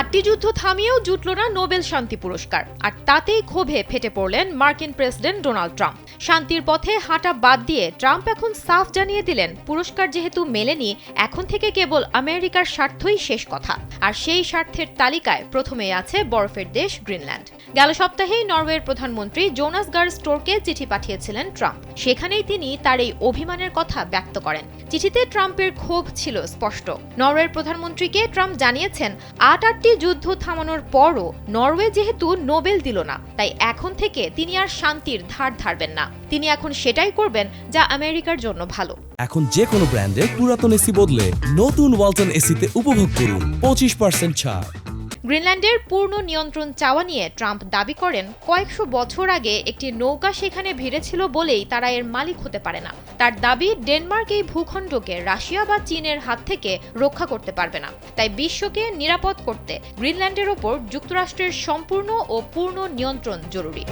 8টি যুদ্ধ থামিয়েও জুটল না নোবেল শান্তি পুরস্কার, আর তাতেই ক্ষোভে ফেটে পড়লেন মার্কিন প্রেসিডেন্ট ডোনাল্ড ট্রাম্প। শান্তির পথে হাঁটা বাদ দিয়ে ট্রাম্প এখন সাফ জানিয়ে দিলেন, পুরস্কার যেহেতু মেলেনি, এখন থেকে কেবল আমেরিকার স্বার্থই শেষ কথা। আর সেই স্বার্থের তালিকায় প্রথমেই আছে বরফের দেশ গ্রিনল্যান্ড। গেল সপ্তাহেই নরওয়ের প্রধানমন্ত্রী জোনাস গার স্টোরকে চিঠি পাঠিয়েছিলেন ট্রাম্প। সেখানেই তিনি তার এই অভিমানের কথা ব্যক্ত করেন। চিঠিতে ট্রাম্পের ক্ষোভ ছিল স্পষ্ট। নরওয়ের প্রধানমন্ত্রীকে ট্রাম্প জানিয়েছেন, 8টি যুদ্ধ থামানোর পরও নরওয়ে যেহেতু নোবেল দিল না, তাই এখন থেকে তিনি আর শান্তির ধার ধারবেন না। তিনি এখন সেটাই করবেন যা আমেরিকার জন্য ভালো। এখন যে কোনো ব্র্যান্ডের পুরাতন এসি বদলে নতুন ওয়ালটন এসিতে উপভোগ করুন 25% ছাড়। গ্রিনল্যান্ডের পূর্ণ নিয়ন্ত্রণ চাওয়া নিয়ে ট্রাম্প দাবি করেন, কয়েকশো বছর আগে একটি নৌকা সেখানে ভিড়েছিল বলেই তারা এর মালিক হতে পারে না। তার দাবি, ডেনমার্ক এই ভূখণ্ডকে রাশিয়া বা চীনের হাত থেকে রক্ষা করতে পারবে না। তাই বিশ্বকে নিরাপদ করতে গ্রিনল্যান্ডের ওপর যুক্তরাষ্ট্রের সম্পূর্ণ ও পূর্ণ নিয়ন্ত্রণ জরুরি।